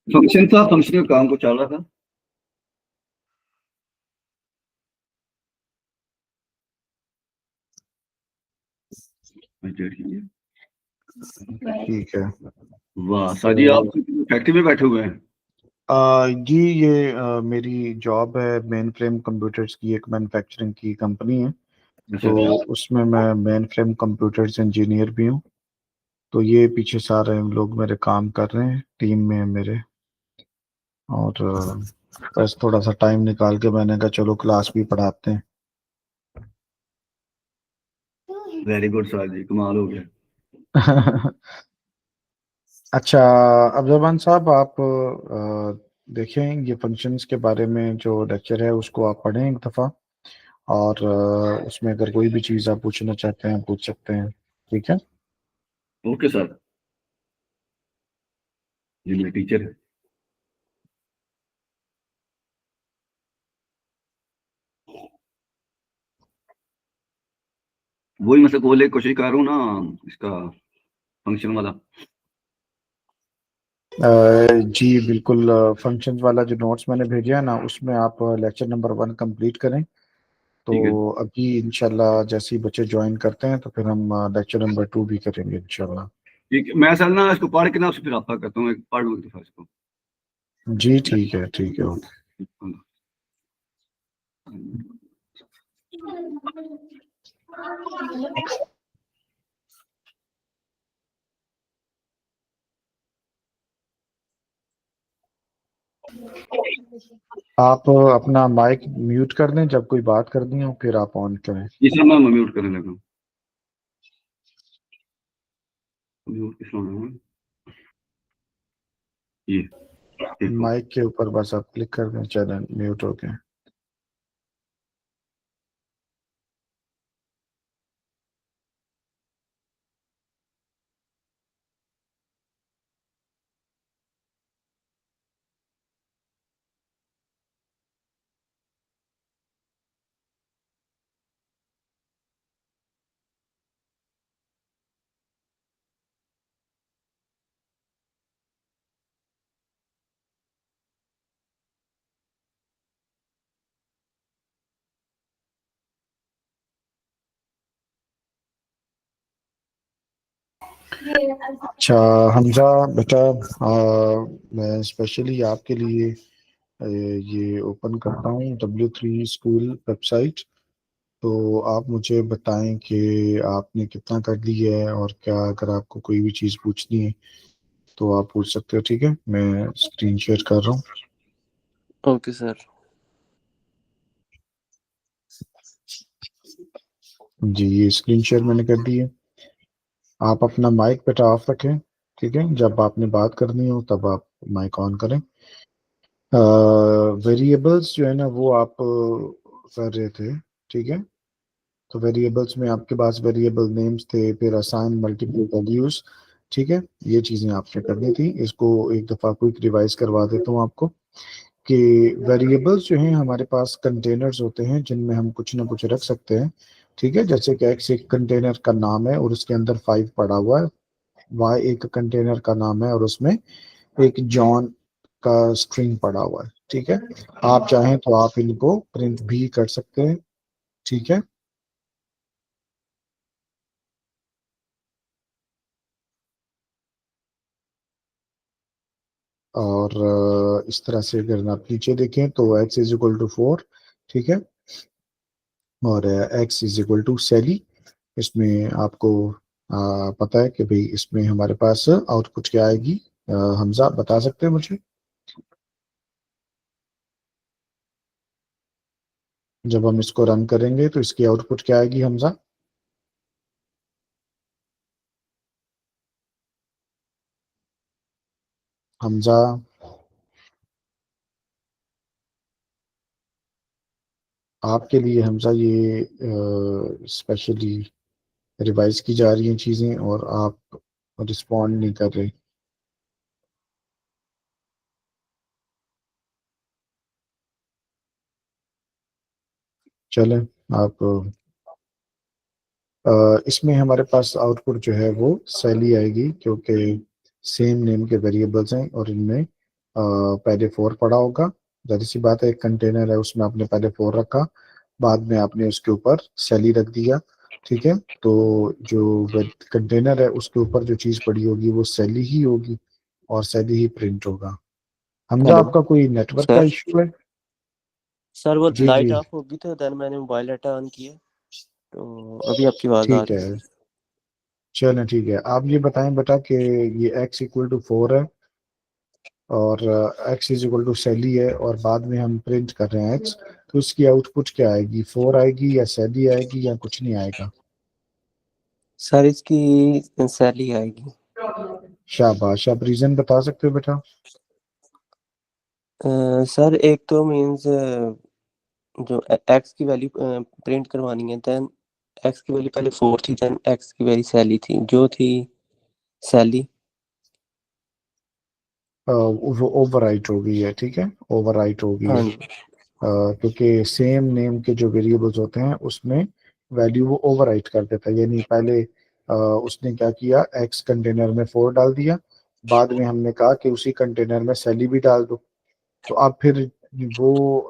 Function था, function का काम को चल रहा था। ठीक है। वाह सर जी, आप फैक्ट्री में बैठे हुए हैं? जी ये मेरी जॉब है, मेन फ्रेम कंप्यूटर्स की एक मैन्युफैक्चरिंग की कंपनी है। अच्छा तो अच्छा। उसमें मैं मेन फ्रेम कंप्यूटर्स इंजीनियर भी हूँ। तो ये पीछे सारे लोग मेरे काम कर रहे हैं, टीम में है मेरे। और बस थोड़ा सा टाइम निकाल के मैंने कहा चलो क्लास भी पढ़ाते हैं। वेरी गुड सर जी, कमाल हो गया। अच्छा, अब्दुलरहमान साहब आप देखें ये फंक्शंस के बारे में जो लेक्चर है उसको आप पढ़ें एक दफ़ा। और उसमें अगर कोई भी चीज़ आप पूछना चाहते हैं पूछ सकते हैं। ठीक है। ओके सर जी, मैं टीचर है। वही मैं सबको बोले कोशिश कर रहा हूँ ना, इसका फंक्शन वाला। जी बिल्कुल। फंक्शंस वाला जो नोट्स मैंने भेजा है ना उसमें आप लेक्चर नंबर 1 कंप्लीट करें। तो ठीक है। अभी इंशाल्लाह जैसे ही बच्चे ज्वाइन करते हैं तो फिर हम लेक्चर नंबर 2 भी करेंगे इंशाल्लाह। ठीक है, मैं सर ना इसको पढ़ के ना उसको फिर आपका करता हूँ, एक पढ़ लूँ एक दफा इसको। जी ठीक है, ठीक है, ओके। आप अपना माइक म्यूट कर दें, जब कोई बात करनी हो फिर आप ऑन करें। ये सर मैं म्यूट करने लगा हूँ। म्यूट किस होना है? ये देखो। माइक के ऊपर बस आप क्लिक कर दें, चैनल म्यूट हो गया। अच्छा हमजा बेटा, मैं स्पेशली आपके लिए ये ओपन करता हूँ W3 स्कूल वेबसाइट। तो आप मुझे बताएं कि आपने कितना कर लिया है, और क्या अगर आपको कोई भी चीज़ पूछनी है तो आप पूछ सकते हो। ठीक है, मैं स्क्रीन शेयर कर रहा हूँ। Okay sir. जी ये स्क्रीन शेयर मैंने कर दी है। आप अपना माइक बेटा ऑफ रखें। ठीक है, जब आपने बात करनी हो तब आप माइक ऑन करें। वेरिएबल्स जो है ना वो आप कर रहे थे। ठीक है, तो वेरिएबल्स में आपके पास वेरिएबल नेम्स थे, फिर असाइन मल्टीपल वैल्यूज। ठीक है, ये चीज़ें आपने करनी थी। इसको एक दफ़ा क्विक रिवाइज करवा देता हूँ आपको कि वेरिएबल्स जो हैं हमारे पास कंटेनर्स होते हैं जिनमें हम कुछ ना कुछ रख सकते हैं। ठीक है, जैसे कि एक्स एक कंटेनर का नाम है और उसके अंदर 5 पड़ा हुआ है। वाई एक कंटेनर का नाम है और उसमें एक जॉन का स्ट्रिंग पड़ा हुआ है। ठीक है, आप चाहें तो आप इनको प्रिंट भी कर सकते हैं। ठीक है, और इस तरह से अगर आप नीचे देखें तो x इज इक्वल टू 4। ठीक है, और x इज इक्वल टू सैली। इसमें आपको पता है कि भाई इसमें हमारे पास आउटपुट क्या आएगी। हमजा बता सकते हैं मुझे, जब हम इसको रन करेंगे तो इसकी आउटपुट क्या आएगी हमजा? हमजा, आपके लिए हमजा ये स्पेशली रिवाइज की जा रही हैं चीज़ें और आप रिस्पॉन्ड नहीं कर रहे। चलें, आप इसमें हमारे पास आउटपुट जो है वो सैली आएगी, क्योंकि सेम नेम के वेरिएबल्स हैं और इनमें पहले 4 पड़ा होगा, जाहिर सी बात है एक कंटेनर है उसमें आपने पहले 4 रखा, बाद में आपने उसके ऊपर सैली रख दिया, ठीक है। तो जो कंटेनर है उसके ऊपर जो चीज़ पड़ी होगी वो सैली ही होगी और सैली ही प्रिंट होगा। हमजा, हेलो आपका कोई नेटवर्क का सर। इशू है? सर वो जी जी, लाइट ऑफ होगी तो देन मैंने मोबाइल डाटा ऑन किया, तो अभी आपकी आवाज़ आ ठीक रही है, है। चलें ठीक है। आप ये बताएं बेटा कि ये x इक्वल टू 4 है और x इज इक्वल टू सैली है और बाद में हम प्रिंट कर रहे हैं x, तो इसकी आउटपुट क्या आएगी? 4 आएगी या सैली आएगी या कुछ नहीं आएगा? सर इसकी सैली आएगी। शाबाश, आप रीजन बता सकते हो बेटा? सर एक तो मीन्स जो एक्स की वैल्यू प्रिंट करवानी है, देन एक्स की वैल्यू पहले 4 थी, देन एक्स की वैल्यू सैली थी, जो थी सैली। वो ओवरराइट हो गई है, ठीक है, ओवरराइट हो गई हाँ है। जी। क्योंकि सेम नेम के जो वेरिएबल्स होते हैं उसमें वैल्यू वो ओवरराइट कर देता है, यानी पहले उसने क्या किया, एक्स कंटेनर में 4 डाल दिया, बाद में हमने कहा कि उसी कंटेनर में सैली भी डाल दो, तो अब फिर वो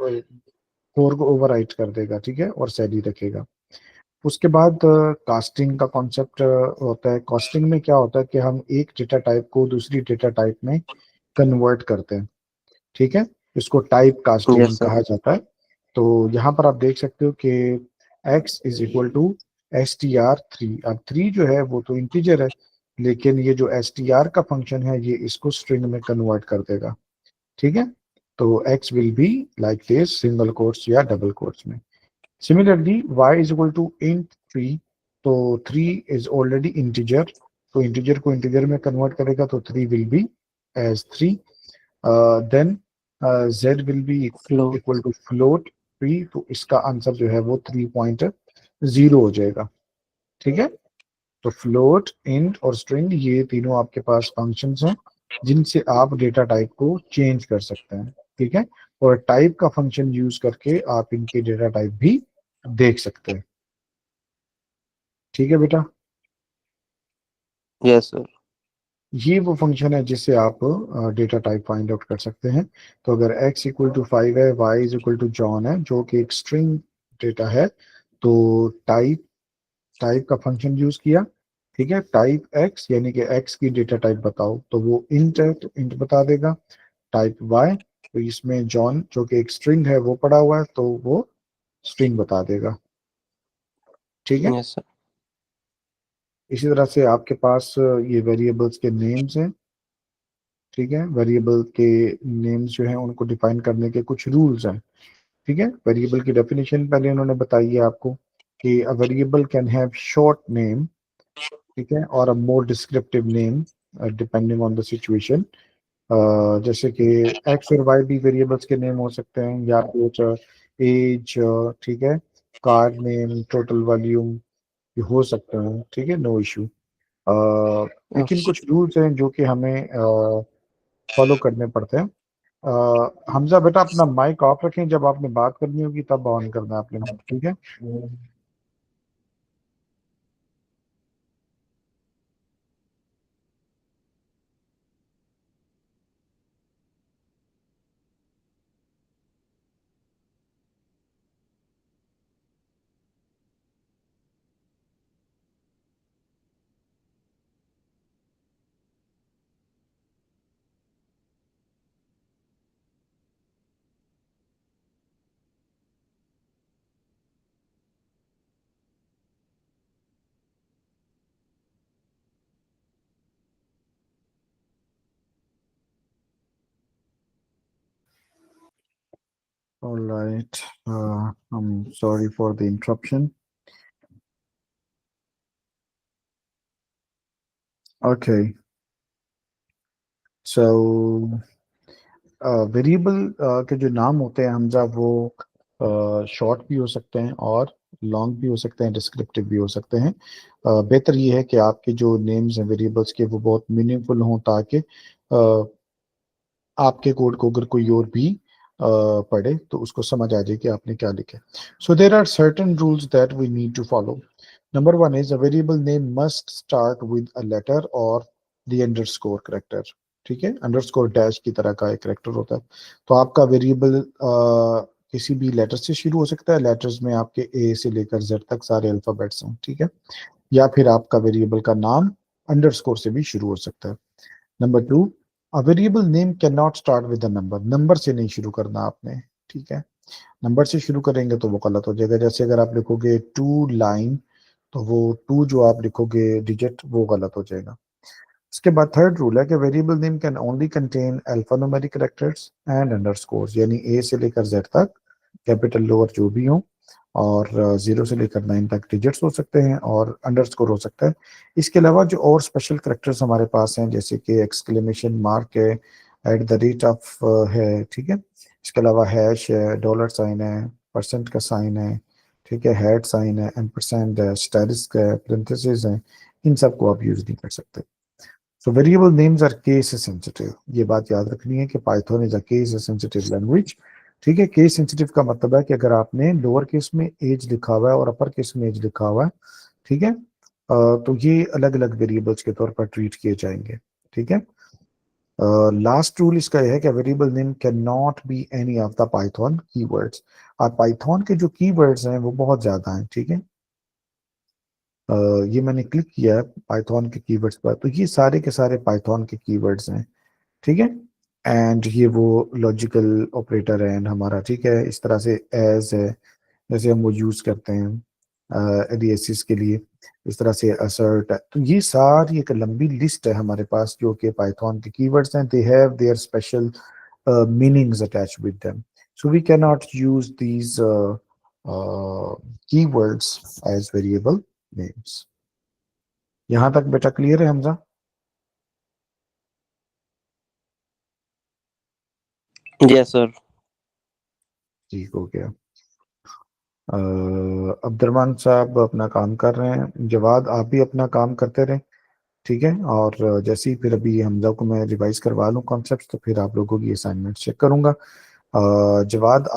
4 को ओवरराइट कर देगा, ठीक है, और सैली रखेगा। उसके बाद कास्टिंग का कॉन्सेप्ट होता है। कास्टिंग में क्या होता है कि हम एक डेटा टाइप को दूसरी डेटा टाइप में कन्वर्ट करते हैं, ठीक है, इसको टाइप यस कास्टिंग सर। कहा जाता है। तो यहाँ पर आप देख सकते हो कि x is equal to str3। अब 3 जो है वो तो इंटीजर है, लेकिन ये जो str का फंक्शन है ये इसको स्ट्रिंग में कन्वर्ट कर देगा, ठीक है। तो x will be like this, single quotes या डबल कोट्स में। Similarly y is equal to int 3, तो 3 इज ऑलरेडी इंटीजर, तो इंटीजर को इंटीजर में कन्वर्ट करेगा तो 3 will be as 3। Then z will be float. Equal to float 3, तो इसका आंसर जो है वो 3.0 हो जाएगा, ठीक है। तो फ्लोट, इंट और स्ट्रिंग ये तीनों आपके पास फंक्शंस हैं जिनसे आप डेटा टाइप को चेंज कर सकते हैं, ठीक है, और टाइप का फंक्शन यूज करके आप इनके डेटा टाइप भी देख सकते हैं, ठीक है बेटा। Yes sir. ये वो फंक्शन है जिससे आप डेटा टाइप फाइंड आउट कर सकते हैं। तो अगर x इक्वल टू 5 है, y is equal to John है जो कि एक स्ट्रिंग डेटा है, तो टाइप टाइप का फंक्शन यूज किया, ठीक है, टाइप x यानी कि x की डेटा टाइप बताओ, तो वो इंट है तो इंट बता देगा। टाइप y, तो इसमें जॉन जो कि एक स्ट्रिंग है वो पड़ा हुआ है तो वो स्ट्रिंग बता देगा, ठीक है। Yes sir. इसी तरह से आपके पास ये वेरिएबल्स के नेम्स हैं, ठीक है, वेरिएबल के नेम्स जो हैं उनको डिफाइन करने के कुछ रूल्स हैं, ठीक है। वेरिएबल की डेफिनेशन पहले उन्होंने बताई है आपको कि a variable can have short name, ठीक है, और a more descriptive name depending on the situation. जैसे कि एक्स और वाई भी वेरिएबल्स के नेम हो सकते हैं, या कुछ एज, ठीक है, कार्ड नेम, टोटल वॉल्यूम, ये हो सकते हैं, ठीक है, नो इशू। लेकिन ओके। कुछ रूल्स हैं जो कि हमें फॉलो करने पड़ते हैं। हमजा बेटा, अपना माइक ऑफ रखें, जब आपने बात करनी होगी तब ऑन करना है आपने, ठीक है। All right. I'm sorry for the interruption. Okay. So variable के जो नाम होते हैं हमजा, वो शॉर्ट भी हो सकते हैं और लॉन्ग भी हो सकते हैं, डिस्क्रिप्टिव भी हो सकते हैं। बेहतर ये है कि आपके जो नेम्स हैं वेरिएबल्स के वो बहुत मीनिंगफुल हों, ताकि आपके कोड को अगर कोई और भी पढ़े तो उसको समझ आ जाए कि आपने क्या लिखा है। So there are certain rules that we need to follow. Number 1 is a variable name must start with a letter और द अंडरस्कोर करेक्टर। ठीक है, अंडरस्कोर डैश की तरह का एक कैरेक्टर होता है। तो आपका वेरिएबल किसी भी लेटर से शुरू हो सकता है, लेटर्स में आपके ए से लेकर जेड तक सारे अल्फाबेट्स हैं, ठीक है, या फिर आपका वेरिएबल का नाम अंडरस्कोर से भी शुरू हो सकता है। Number 2, a variable name can not start with a number, number से नहीं शुरू करना आपने, ठीक है, नंबर से शुरू करेंगे तो वो गलत हो जाएगा। जैसे अगर आप लिखोगे 2 लाइन, तो वो 2 जो आप लिखोगे डिजिट वो गलत हो जाएगा। इसके बाद थर्ड रूल है कि variable name can only contain alphanumeric characters and underscores, यानी ए से लेकर जेड तक कैपिटल लोअर जो भी हो, और 0 से लेकर 9 तक डिजिट्स हो सकते हैं और अंडरस्कोर हो सकता है। इसके अलावा जो और स्पेशल कैरेक्टर्स हमारे पास हैं, जैसे कि एक्सक्लेमेशन मार्क है, एट द रेट ऑफ है, ठीक है, इसके अलावा हैश है, डॉलर साइन है, परसेंट का साइन है, ठीक है, हैट साइन है, एम्परसैंड है, स्टेरिस्क है, पेरेंथेसिस है, इन सब को आप यूज नहीं कर सकते। So variable names are case sensitive, ये बात याद रखनी है कि Python is a case sensitive language, ठीक है। केस सेंसिटिव का मतलब है कि अगर आपने लोअर केस में एज लिखा हुआ है और अपर केस में एज लिखा हुआ है, ठीक है, तो ये अलग अलग वेरिएबल्स के तौर पर ट्रीट किए जाएंगे, ठीक है। लास्ट रूल इसका यह है कि variable name can not be any of the Python keywords, और पाइथन के जो कीवर्ड्स हैं वो बहुत ज्यादा हैं, ठीक है। ये मैंने क्लिक किया है पाइथन के कीवर्ड्स पर, तो ये सारे के सारे पाइथन के कीवर्ड्स हैं, ठीक है। एंड ये वो लॉजिकल ऑपरेटर है एंड हमारा, ठीक है, इस तरह से एज है, जैसे हम वो यूज करते हैं एलियासिस के लिए, इस तरह से असर्ट है। तो ये सारी एक लंबी लिस्ट है हमारे पास जो कि पाइथन के कीवर्ड्स हैं, they have their special meanings attached with them, so we cannot use these keywords as variable names. यहां तक बेटा क्लियर है हमजा? Yes sir. ठीक हो गया। अब्दुर्रहमान साहब अपना काम कर रहे हैं, जवाद आप भी अपना काम करते रहें, ठीक है, और जैसे ही फिर अभी हमजा को मैं रिवाइज करवा लूँ कॉन्सेप्ट, तो फिर आप लोगों की असाइनमेंट चेक करूंगा। जवाद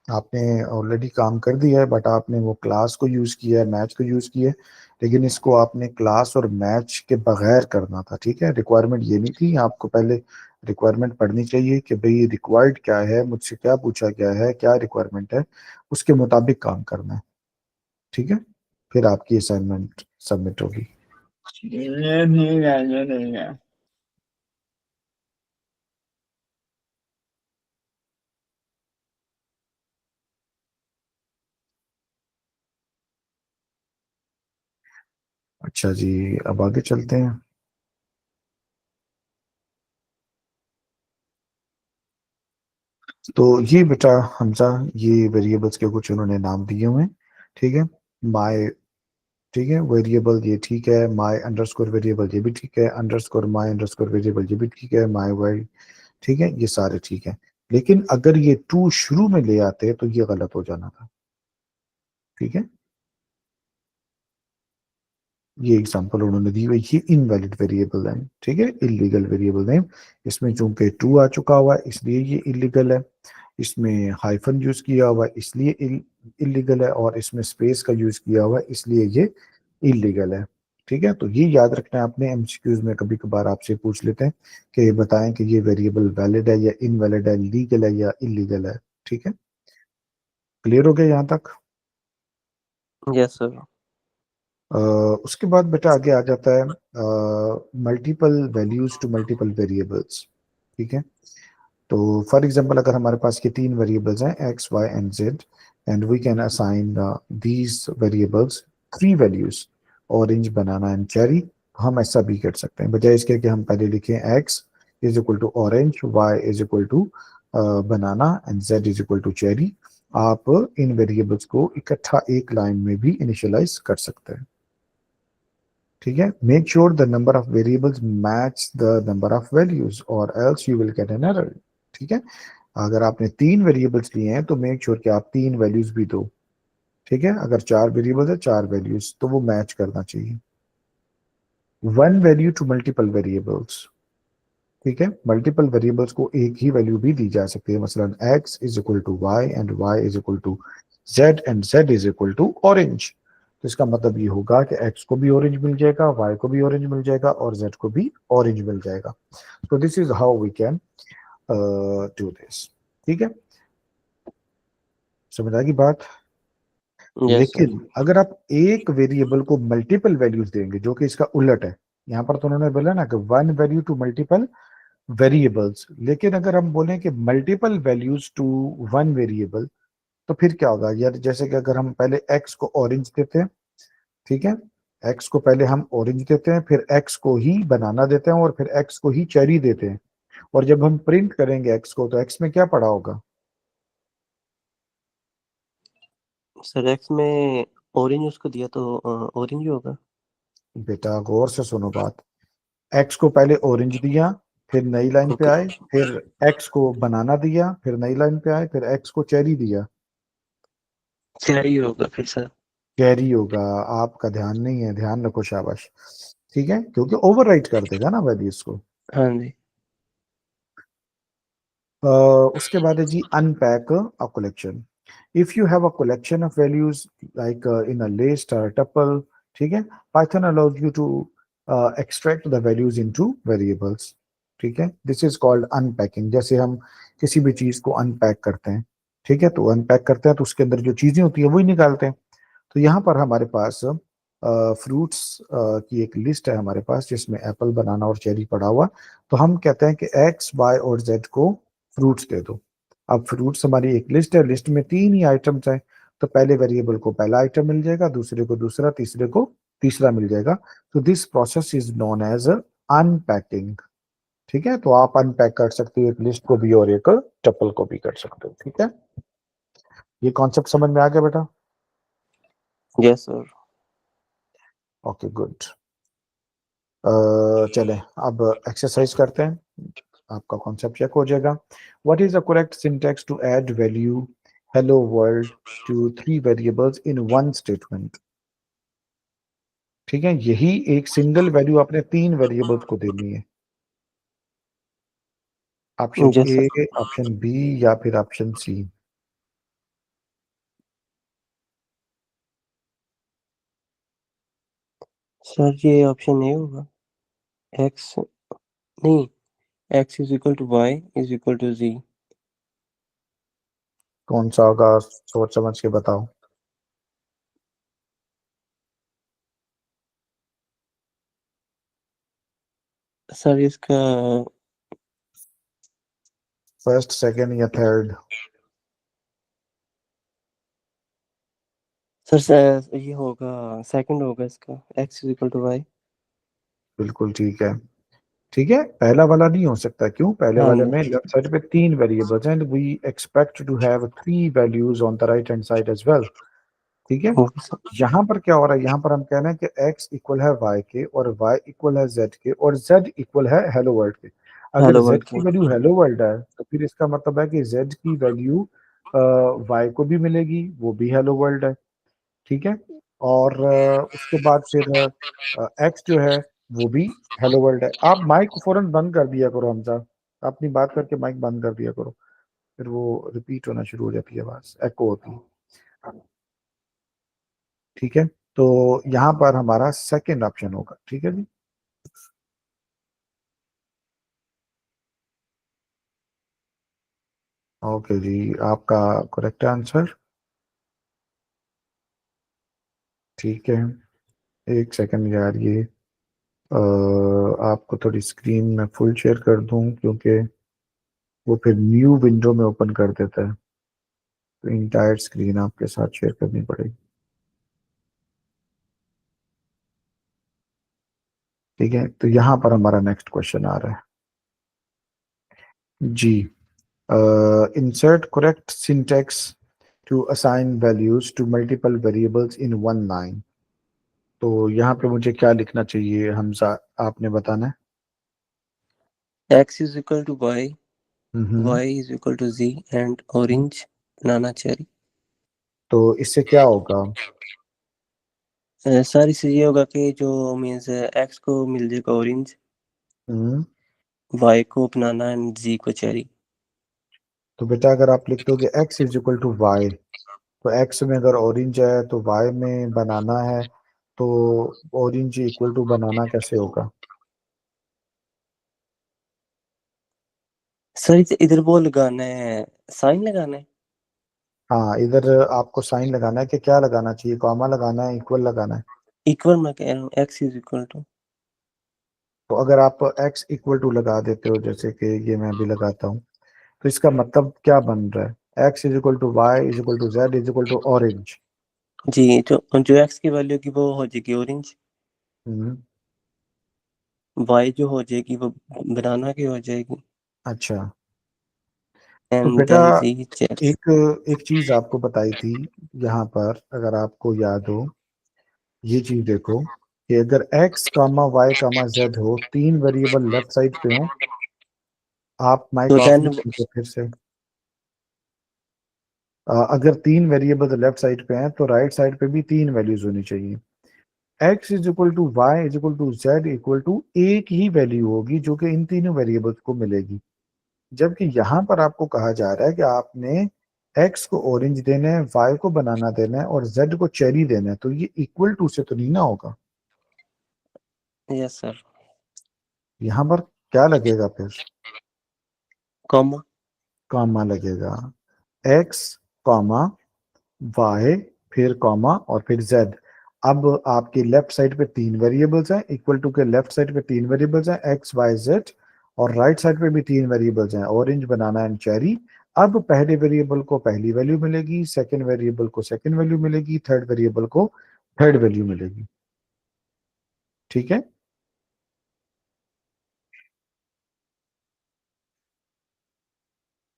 आपने ऑलरेडी काम कर दिया है, बट आपने वो क्लास को यूज़ किया है, मैच को यूज़ किया है, लेकिन इसको आपने क्लास और मैच के बगैर करना था, ठीक है। रिक्वायरमेंट ये नहीं थी, आपको पहले रिक्वायरमेंट पढ़नी चाहिए कि भाई रिक्वायर्ड क्या है, मुझसे क्या पूछा गया है, क्या रिक्वायरमेंट है, उसके मुताबिक काम करना है, ठीक है, फिर आपकी असाइनमेंट सबमिट होगी। ये ठीक है, ये ठीक है। अच्छा जी, अब आगे चलते हैं। तो ये बेटा हमजा, ये वेरिएबल्स के कुछ उन्होंने नाम दिए हुए हैं, ठीक है। माय, ठीक है, वेरिएबल ये ठीक है, माय अंडरस्कोर वेरिएबल ये भी ठीक है, अंडरस्कोर माय अंडरस्कोर वेरिएबल ये भी ठीक है, माय वाई, ठीक है, ये सारे ठीक है। लेकिन अगर ये टू शुरू में ले आते तो ये गलत हो जाना था, ठीक है। ये एग्जांपल उन्होंने दी हुई, ये इनवैलिड वेरिएबल है, ठीक है, इलीगल वेरिएबल नेम। इसमें चूंकि टू आ चुका हुआ है इसलिए ये इलीगल है, इसमें हाइफन यूज किया हुआ है इसलिए इलीगल है, और इसमें स्पेस का यूज किया हुआ है इसलिए ये इलीगल है, ठीक है। तो ये याद रखना है आपने, एमसीक्यूज में कभी कभार आपसे पूछ लेते हैं कि बताएं कि ये वेरिएबल वैलिड है या इनवैलिड है, लीगल है या इलीगल है, ठीक है। क्लियर हो गया यहाँ तक? Yes sir. उसके बाद बेटा आगे आ जाता है multiple values to multiple variables, ठीक है। तो फॉर एग्जांपल अगर हमारे पास ये 3 वेरिएबल्स हैं X Y and Z, and we can assign these variables 3 values, orange banana and cherry, हम ऐसा भी कर सकते हैं, बजाय इसके कि हम पहले लिखें X is equal to orange, Y is equal to banana and Z is equal to cherry, आप इन वेरिएबल्स को इकट्ठा एक लाइन में भी इनिशियलाइज कर सकते हैं, ठीक है। Make sure the number of variables match the number of values और else you will get an error, ठीक है। अगर आपने 3 वेरिएबल्स लिए हैं तो मेक श्योर कि आप 3 वैल्यूज भी दो, ठीक है। अगर 4 वेरिएबल्स है 4 वैल्यूज, तो वो मैच करना चाहिए। 1 वैल्यू टू मल्टीपल वेरिएबल्स, ठीक है, मल्टीपल वेरिएबल्स को एक ही वैल्यू भी दी जा सकती है, मसलन x is equal to Y and y is equal to z and z is equal to orange, तो इसका मतलब ये होगा कि x को भी ऑरेंज मिल जाएगा, y को भी ऑरेंज मिल जाएगा और z को भी ऑरेंज मिल जाएगा। तो this is how we can do this. ठीक है, समझ आ गई बात? Yes sir. लेकिन अगर आप एक वेरिएबल को मल्टीपल वैल्यूज देंगे, जो कि इसका उलट है, यहाँ पर तो उन्होंने बोला ना कि one value to multiple variables, लेकिन अगर हम बोलें कि multiple values to one variable, तो फिर क्या होगा यार? जैसे कि अगर हम पहले x को ऑरेंज देते हैं, ठीक है, x को पहले हम ऑरेंज देते हैं, फिर x को ही बनाना देते हैं और फिर x को ही चेरी देते हैं, और जब हम प्रिंट करेंगे x को, तो x में क्या पड़ा होगा? सर एक्स में ऑरेंज उसको दिया तो ऑरेंज ही होगा। बेटा गौर से सुनो बात, x को पहले ऑरेंज दिया, फिर नई लाइन पे ओके। आए, फिर x को बनाना दिया, फिर नई लाइन पे आए, फिर x को चेरी दिया, चेरी होगा फिर सर। चेरी होगा। आपका ध्यान नहीं है, ध्यान रखो, शाबाश। ठीक है, क्योंकि ओवरराइट कर देगा ना वैल्यूज को। हाँ जी। उसके बाद है जी unpack a collection. If you have a collection of values like in a list और टपल, ठीक है, Python allows you to extract the values into variables. ठीक है, दिस इज कॉल्ड अनपैकिंग। जैसे हम किसी भी चीज को अनपैक करते हैं, ठीक है, तो अनपैक करते हैं तो उसके अंदर जो चीजें होती है वही निकालते हैं। तो यहाँ पर हमारे पास फ्रूट्स की एक लिस्ट है हमारे पास, जिसमें एप्पल, बनाना और चेरी पड़ा हुआ। तो हम कहते हैं कि एक्स, वाई और जेड को फ्रूट्स दे दो। अब फ्रूट्स हमारी एक लिस्ट है, लिस्ट में 3 ही आइटम्स हैं, तो पहले वेरिएबल को पहला आइटम मिल जाएगा, दूसरे को दूसरा, तीसरे को तीसरा मिल जाएगा। तो this process is known as unpacking. ठीक है, तो आप अनपैक कर सकते हो एक लिस्ट को भी और एक टपल को भी कर सकते हो। ठीक है, ये कॉन्सेप्ट समझ में आ गया बेटा? Yes sir. Okay good. चलें अब एक्सरसाइज करते हैं, आपका कॉन्सेप्ट चेक हो जाएगा। What is the correct syntax to add value hello world to 3 variables in one statement? ठीक है, यही एक सिंगल वैल्यू आपने 3 वेरिएबल्स को देनी है। Option yes sir. A, option B या फिर ऑप्शन सी? सर ये ऑप्शन ए होगा। एक्स नहीं, x is equal to y is equal to z. कौन सा होगा, सोच समझ के बताओ। सर इसका फर्स्ट, सेकंड या थर्ड? सर ये होगा, सेकंड होगा इसका, x is equal to y. बिल्कुल ठीक है। ठीक है, पहला वाला नहीं हो सकता। क्यों? पहले हाँ वाले जी। में लेफ्ट साइड पे 3 variables and we expect to have 3 values on the right hand side as well. ठीक है, ओके सर। यहाँ पर क्या हो रहा है? यहाँ पर हम कह रहे हैं कि x इक्वल है y के और y इक्वल है z के और z इक्वल है हेलो वर्ल्ड के। अगर हेलो z वर्ल्ड की के। वैल्यू हेलो वर्ल्ड है, तो फिर इसका मतलब है कि z की वैल्यू y को भी मिलेगी, वो भी हेलो वर्ल्ड है। ठीक है, और उसके बाद फिर x जो है वो भी हेलो वर्ल्ड है। आप माइक को फौरन बंद कर दिया करो हमजा, अपनी बात करके माइक बंद कर दिया करो, फिर वो रिपीट होना शुरू हो जाती है, आवाज एको होती है। ठीक है, तो यहाँ पर हमारा सेकंड ऑप्शन होगा। ठीक है जी, ओके जी, आपका करेक्ट आंसर। ठीक है, एक सेकंड यार, ये आपको थोड़ी स्क्रीन में फुल शेयर कर दूं, क्योंकि वो फिर न्यू विंडो में ओपन कर देता है, तो इंटायर स्क्रीन आपके साथ शेयर करनी पड़ेगी। ठीक है, तो यहाँ पर हमारा नेक्स्ट क्वेश्चन आ रहा है जी। Insert correct syntax to assign values to multiple variables in one line. तो यहाँ पे मुझे क्या लिखना चाहिए हमजा, आपने बताना है। X is equal to y, hmm, y is equal to z and orange banana cherry. तो इससे क्या होगा? सर इससे ये होगा कि जो मीन्स एक्स को मिल जाएगा ऑरेंज, हम्म, वाई को बनाना एंड जी को चेरी। तो बेटा अगर आप लिख दोगे x is equal to y, तो एक्स में अगर ऑरेंज है तो वाई में बनाना है, तो ऑरेंज इक्वल टू बनाना कैसे होगा? सर इधर वो लगाना है, साइन लगाना है। हाँ, इधर आपको साइन लगाना है कि क्या लगाना चाहिए, कॉमा लगाना है, इक्वल लगाना है? इक्वल मैं कह रहा हूँ, एक्स इज इक्वल टू। तो अगर आप x इक्वल टू लगा देते हो, जैसे कि ये मैं भी लगाता हूँ, तो इसका मतलब क्या बन रहा है? x is equal to y is equal to z is equal to orange. जी, जो जो एक्स की वैल्यू की वो हो जाएगी ऑरेंज, वाई जो हो जाएगी वो बनाना की हो जाएगी, अच्छा, तो एंड बेटा देन जी चेक। एक एक चीज आपको बताई थी यहाँ पर, अगर आपको याद हो, ये चीज देखो कि अगर x कामा y कामा z हो, तीन वेरिएबल लेफ्ट साइड पे हो, आप माइक तो ऑफ देन नहीं कीजिए फिर से। अगर तीन वेरिएबल लेफ्ट साइड पे हैं तो राइट साइड पे भी तीन वैल्यूज होनी चाहिए। x is equal to y is equal to z equal to एक ही वैल्यू होगी जो कि इन तीनों वेरिएबल्स को मिलेगी। जबकि यहां पर आपको कहा जा रहा है कि आपने x को ऑरेंज देना है, y को बनाना देना है और z को चेरी देना है, तो ये इक्वल टू से तो नहीं ना होगा। यस सर, यहाँ पर क्या लगेगा फिर? कॉमा। कॉमा लगेगा। x कॉमा y फिर कॉमा और फिर z। अब आपके लेफ्ट साइड पे तीन वेरिएबल्स हैं, इक्वल टू के लेफ्ट साइड पे तीन वेरिएबल्स हैं x y z, और राइट साइड पे भी तीन वेरिएबल्स हैं, ऑरेंज बनाना एंड चेरी। अब पहले वेरिएबल को पहली वैल्यू मिलेगी, सेकंड वेरिएबल को सेकंड वैल्यू मिलेगी, थर्ड वेरिएबल को थर्ड वैल्यू मिलेगी। ठीक है,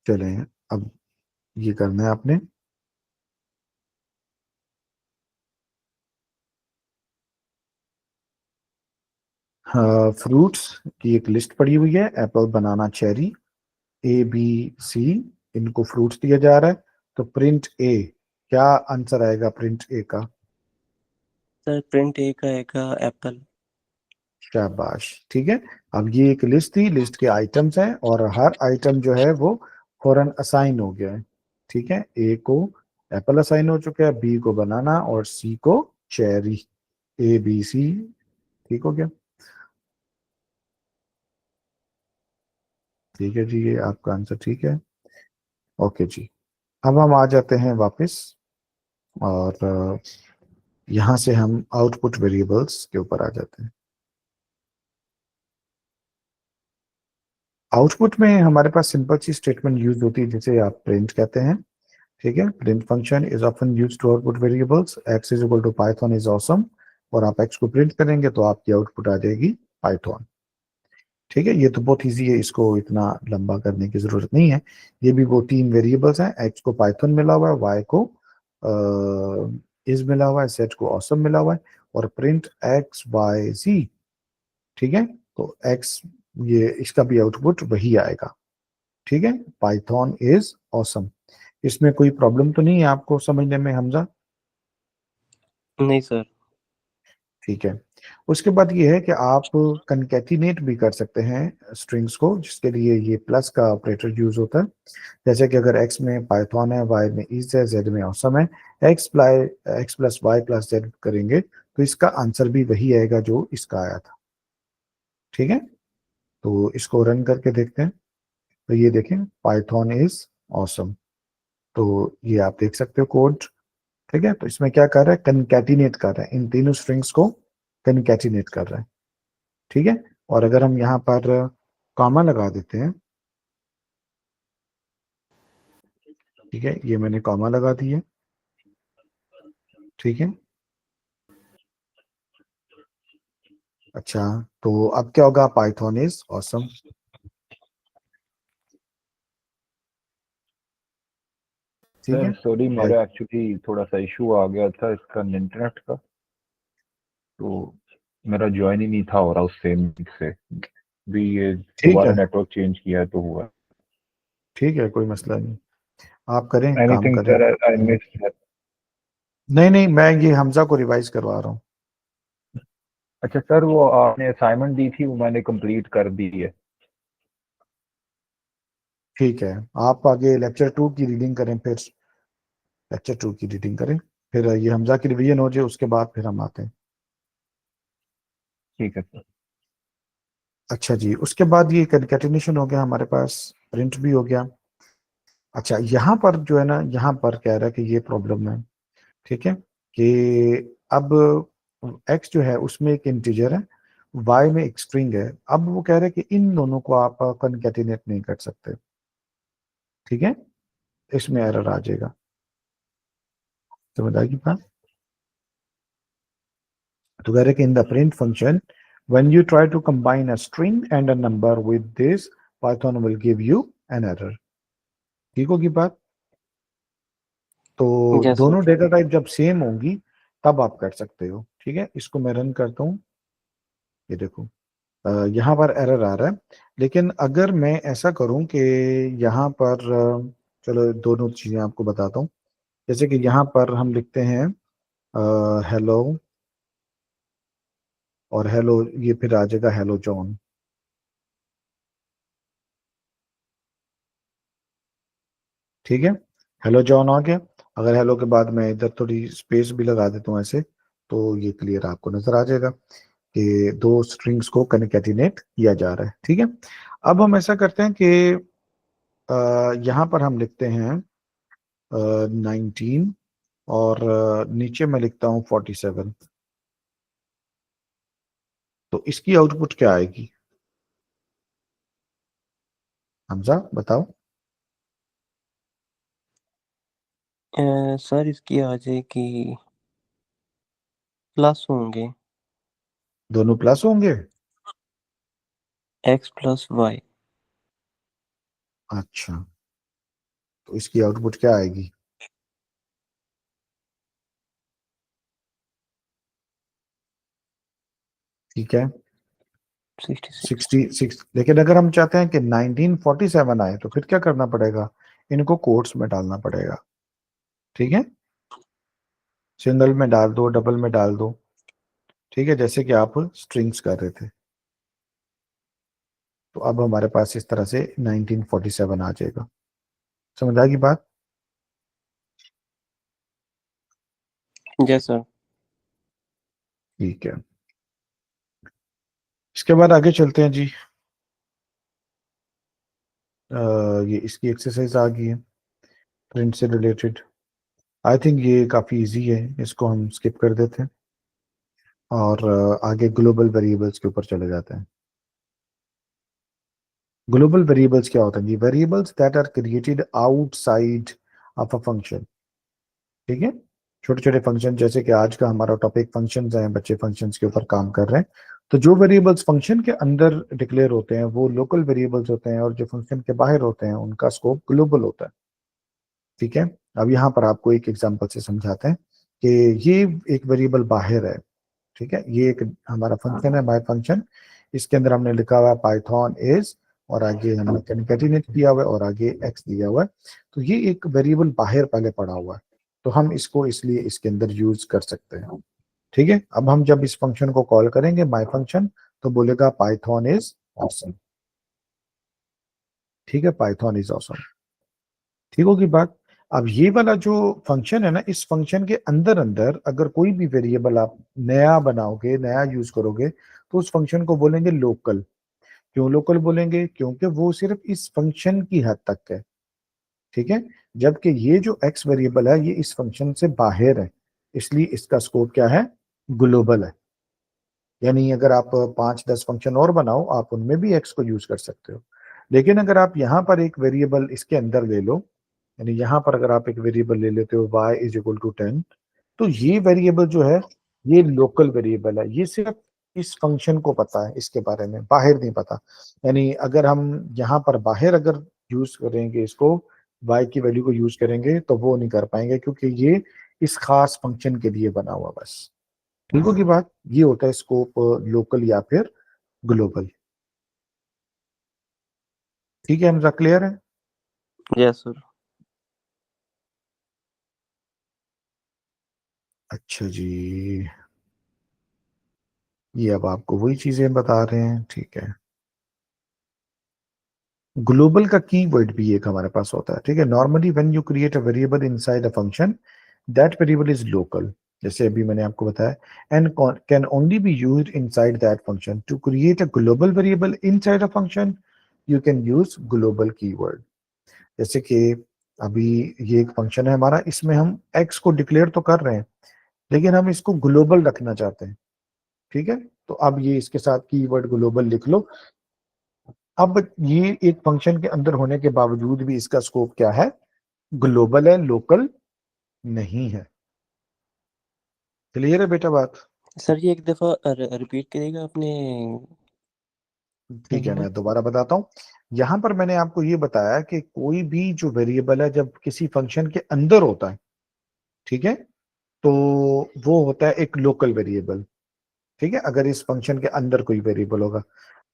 चलें, अब ये करना है आपने। फ्रूट्स की एक लिस्ट पड़ी हुई है, apple banana cherry, a b c, इनको फ्रूट्स दिया जा रहा है। तो प्रिंट ए, क्या आंसर आएगा प्रिंट ए का? सर प्रिंट ए का आएगा एप्पल। शाबाश, ठीक है। अब ये एक लिस्ट थी, लिस्ट के आइटम्स हैं और हर आइटम जो है वो फौरन असाइन हो गया है। ठीक है, ए को एप्पल असाइन हो चुका है, बी को बनाना और सी को चेरी। ए बी सी, ठीक हो गया। ठीक है जी, ये आपका आंसर ठीक है। ओके जी, अब हम आ जाते हैं वापस और यहाँ से हम आउटपुट वेरिएबल्स के ऊपर आ जाते हैं। आउटपुट में हमारे पास सिंपल सी स्टेटमेंट यूज होती है जिसे आप प्रिंट कहते हैं। ठीक है, print function is often used to output variables, x is equal to Python is awesome, और आप x को प्रिंट करेंगे तो आपकी आउटपुट आ जाएगी पाइथन। ठीक है, ये तो बहुत इजी है, इसको इतना लंबा करने की जरूरत नहीं है। ये भी वो तीन वेरिएबल्स हैं, x को पाइथन मिला हुआ है, y को इज मिला हुआ है, z को ऑसम मिला हुआ है, और प्रिंट x y z। ठीक है, तो x, ये इसका भी आउटपुट वही आएगा। ठीक है, पाइथन इज ऑसम। इसमें कोई प्रॉब्लम तो नहीं है आपको समझने में, हमजा? नहीं सर। ठीक है, उसके बाद ये है कि आप कंकैटिनेट भी कर सकते हैं स्ट्रिंग्स को, जिसके लिए ये प्लस का ऑपरेटर यूज होता है। जैसे कि अगर x में पाइथन है, y में इज है, z में ऑसम है, x plus y plus z करेंगे तो इसका आंसर भी वही आएगा जो इसका आया था। ठीक है, तो इसको रन करके देखते हैं। तो ये देखें, पाइथन इज ऑसम, तो ये आप देख सकते हो कोड। ठीक है, तो इसमें क्या कर रहा है, कनकैटिनेट कर रहा है, इन तीनों स्ट्रिंग्स को कनकैटिनेट कर रहा है। ठीक है, और अगर हम यहाँ पर कॉमा लगा देते हैं, ठीक है, ये मैंने कॉमा लगा दी है। ठीक है, अच्छा, तो अब क्या होगा, पाइथन इज ऑसम। ठीक सर है, सॉरी, मेरा एक्चुअली थोड़ा सा इशू आ गया था इसका इंटरनेट का, तो मेरा ज्वाइन ही नहीं था हो रहा उस सेम से भी। ये ठीक दोबारा है, नेटवर्क चेंज किया है तो हुआ। ठीक है, कोई मसला नहीं, आप करें, काम एनीथिंग करें। Sir, I miss. नहीं नहीं, मैं ये हमजा को रिवाइज करवा रहा हूँ। अच्छा सर, वो आपने असाइनमेंट दी थी वो मैंने कंप्लीट कर दी है। ठीक है, आप आगे लेक्चर 2 की रीडिंग करें फिर। लेक्चर 2 की रीडिंग करें, फिर ये हमजा की रिवीजन हो जाए, उसके बाद फिर हम आते हैं। ठीक है सर। अच्छा जी, उसके बाद ये कंकैटिनेशन हो गया हमारे पास, प्रिंट भी हो गया। अच्छा, यहाँ पर जो है ना, यहाँ पर कह रहा है कि ये प्रॉब्लम है, ठीक है, कि अब x जो है उसमें एक इंटीजर है, y में एक स्ट्रिंग है। अब वो कह रहे हैं कि इन दोनों को आप कनकैटिनेट नहीं कर सकते, ठीक है, इसमें एरर आ जाएगा। समझ आएगी बात? तो कह रहे हैं कि in the print function when you try to combine a string and a number with this, Python will give you an error। ठीक होगी बात? तो यस सर। दोनों डेटा टाइप जब सेम होंगी तब आप कर सकते हो, ठीक है। इसको मैं रन करता हूँ, ये देखो यहाँ पर एरर आ रहा है। लेकिन अगर मैं ऐसा करूं कि यहाँ पर चलो दोनों चीजें आपको बताता हूँ। जैसे कि यहाँ पर हम लिखते हैं हेलो, और हेलो ये फिर आ जाएगा हेलो जॉन, ठीक है, हेलो जॉन आ गया। अगर हेलो के बाद मैं इधर थोड़ी स्पेस भी लगा देता हूँ ऐसे, तो ये क्लियर आपको नजर आ जाएगा कि दो स्ट्रिंग्स को कनकैटिनेट किया जा रहा है, ठीक है। अब हम ऐसा करते हैं कि यहाँ पर हम लिखते हैं 19, और नीचे मैं लिखता हूँ 47। तो इसकी आउटपुट क्या आएगी हमजा, बताओ। सर इसकी आ जाएगी प्लस होंगे, दोनों प्लस होंगे? x plus y. अच्छा, तो इसकी आउटपुट क्या आएगी? ठीक है, 66। 66। लेकिन अगर हम चाहते हैं कि 1947 आए तो फिर क्या करना पड़ेगा? इनको कोट्स में डालना पड़ेगा, ठीक है, सिंगल में डाल दो, डबल में डाल दो, ठीक है, जैसे कि आप स्ट्रिंग्स कर रहे थे। तो अब हमारे पास इस तरह से 1947 आ जाएगा। समझ आएगी बात? Yes sir. ठीक है, इसके बाद आगे चलते हैं जी। ये इसकी एक्सरसाइज आ गई है प्रिंट से रिलेटेड। आई थिंक ये काफ़ी इजी है, इसको हम स्किप कर देते हैं और आगे ग्लोबल वेरिएबल्स के ऊपर चले जाते हैं। ग्लोबल वेरिएबल्स क्या होता है जी? Variables that are created outside of a function, ठीक है, छोटे छोटे फंक्शन, जैसे कि आज का हमारा टॉपिक फंक्शंस है, बच्चे फंक्शंस के ऊपर काम कर रहे हैं। तो जो वेरिएबल्स फंक्शन के अंदर डिक्लेयर होते हैं वो लोकल वेरिएबल्स होते हैं, और जो फंक्शन के बाहर होते हैं उनका स्कोप ग्लोबल होता है, ठीक है। अब यहाँ पर आपको एक एग्जांपल से समझाते हैं कि ये एक वेरिएबल बाहर है, ठीक है, ये एक हमारा फंक्शन है माय फंक्शन। इसके अंदर हमने लिखा हुआ है पाइथन इज, और आगे हमने कंकैटिनेट किया हुआ है, और आगे एक्स दिया हुआ है। तो ये एक वेरिएबल बाहर पहले पड़ा हुआ है, तो हम इसको इसलिए इसके अंदर यूज कर सकते हैं, ठीक है। अब हम जब इस फंक्शन को कॉल करेंगे माय फंक्शन, तो बोलेगा पाइथन इज ऑसम, ठीक है, पाइथन इज ऑसम, ठीक होगी बात। अब ये वाला जो फंक्शन है ना, इस फंक्शन के अंदर अंदर अगर कोई भी वेरिएबल आप नया बनाओगे, नया यूज करोगे, तो उस फंक्शन को बोलेंगे लोकल। क्यों लोकल बोलेंगे? क्योंकि वो सिर्फ इस फंक्शन की हद तक है, ठीक है। जबकि ये जो एक्स वेरिएबल है ये इस फंक्शन से बाहर है, इसलिए इसका स्कोप क्या है? ग्लोबल है। यानी अगर आप 5-10 फंक्शन और बनाओ, आप उनमें भी एक्स को यूज कर सकते हो। लेकिन अगर आप यहाँ पर एक वेरिएबल इसके अंदर ले लो, यानी यहाँ पर अगर आप एक वेरिएबल ले लेते हो y इज इक्वल टू 10, तो ये वेरिएबल जो है ये लोकल वेरिएबल है, ये सिर्फ इस फंक्शन को पता है, इसके बारे में बाहर नहीं पता। यानी अगर हम यहाँ पर बाहर अगर यूज करेंगे इसको, y की वैल्यू को यूज करेंगे, तो वो नहीं कर पाएंगे, क्योंकि ये इस खास फंक्शन के लिए बना हुआ बस। ठीक होगी बात? ये होता है स्कोप लोकल या फिर ग्लोबल। ठीक है हमजा, क्लियर है? Yes sir. अच्छा जी, ये अब आपको वही चीजें बता रहे हैं, ठीक है। ग्लोबल का कीवर्ड भी एक हमारे पास होता है, ठीक है। Normally when you create a variable inside a function, that variable is local, जैसे अभी मैंने आपको बताया, and can only be used inside that function. To create a global variable inside a function, you can use global keyword. जैसे कि अभी ये एक फंक्शन है हमारा, इसमें हम x को डिक्लेयर तो कर रहे हैं, लेकिन हम इसको ग्लोबल रखना चाहते हैं, ठीक है। तो अब ये इसके साथ कीवर्ड ग्लोबल लिख लो। अब ये एक फंक्शन के अंदर होने के बावजूद भी इसका स्कोप क्या है, ग्लोबल है, लोकल नहीं है। क्लियर है बेटा बात? सर ये एक दफा रिपीट करिएगा अपने। ठीक है, मैं दोबारा बताता हूँ। यहां पर मैंने आपको ये बताया कि कोई भी जो वेरिएबल है जब किसी फंक्शन के अंदर होता है, ठीक है, तो वो होता है एक लोकल वेरिएबल, ठीक है। अगर इस फंक्शन के अंदर कोई वेरिएबल होगा,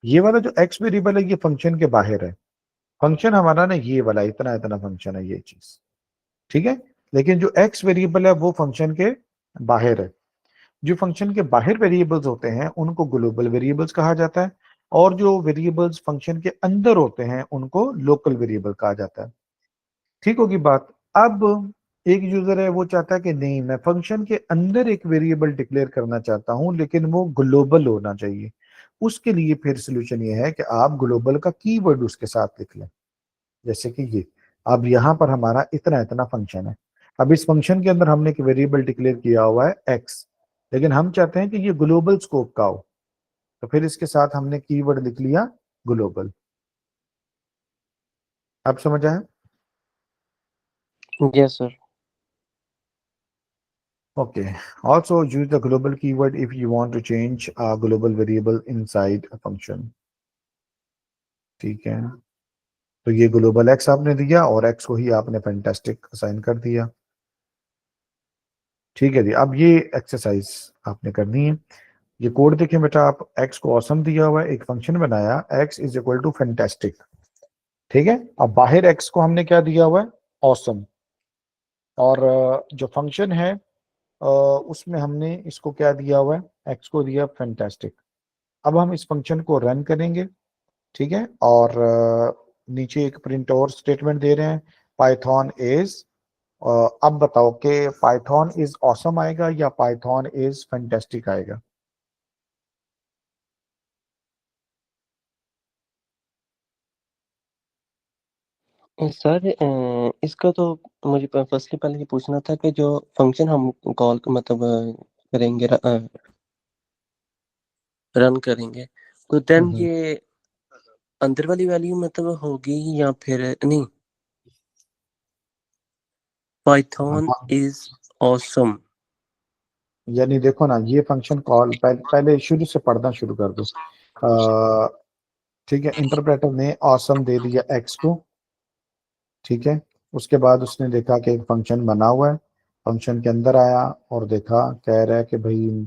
ये वाला जो एक्स वेरिएबल है ये फंक्शन के बाहर है। फंक्शन हमारा ना ये वाला इतना इतना फंक्शन है, ये चीज, ठीक है। लेकिन जो एक्स वेरिएबल है वो फंक्शन के बाहर है। जो फंक्शन के बाहर वेरिएबल्स होते हैं उनको ग्लोबल वेरिएबल्स कहा जाता है, और जो वेरिएबल्स फंक्शन के अंदर होते हैं उनको लोकल वेरिएबल कहा जाता है। ठीक होगी बात? अब एक यूजर है वो चाहता है कि नहीं, मैं फंक्शन के अंदर एक वेरिएबल डिक्लेयर करना चाहता हूं लेकिन वो ग्लोबल होना चाहिए। उसके लिए फिर सोल्यूशन ये है कि आप ग्लोबल का कीवर्ड उसके साथ लिख लें। जैसे कि ये, अब यहां पर हमारा इतना इतना फंक्शन है। अब इस फंक्शन के अंदर हमने एक वेरिएबल डिक्लेयर किया हुआ है एक्स, लेकिन हम चाहते हैं कि ये ग्लोबल स्कोप का हो, तो फिर इसके साथ हमने कीवर्ड लिख लिया ग्लोबल। अब समझ आया? Yes sir. Okay. Also use the global keyword if you want to change a global variable inside a function. ठीक है, तो ये ग्लोबल एक्स आपने दिया और एक्स को ही आपने फैंटास्टिक असाइन कर दिया। ठीक है जी, अब ये एक्सरसाइज आपने करनी है। ये कोड देखें बेटा आप, एक्स को ऑसम दिया हुआ है, एक फंक्शन बनाया x is equal to fantastic, ठीक है। अब बाहर एक्स को हमने क्या दिया हुआ है, ऑसम, और जो फंक्शन है उसमें हमने इसको क्या दिया हुआ है, एक्स को दिया फैंटास्टिक। अब हम इस फंक्शन को रन करेंगे, ठीक है, और नीचे एक प्रिंट और स्टेटमेंट दे रहे हैं, पाइथन इज, अब बताओ कि पाइथन इज ऑसम आएगा या पाइथन इज फैंटास्टिक आएगा? सर इसका तो मुझे फर्स्टली पहले ये पूछना था कि जो फंक्शन हम कॉल मतलब करेंगे रन करेंगे, तो देन ये अंदर वाली वैल्यू मतलब होगी या फिर नहीं, पाइथन इज ऑसम। यानी देखो ना, ये फंक्शन कॉल पहले शुरू से पढ़ना शुरू कर दो। ठीक है, इंटरप्रेटर ने ऑसम दे दिया एक्स को, ठीक है। उसके बाद उसने देखा कि एक फंक्शन बना हुआ है, फंक्शन के अंदर आया और देखा, कह रहा है कि भाई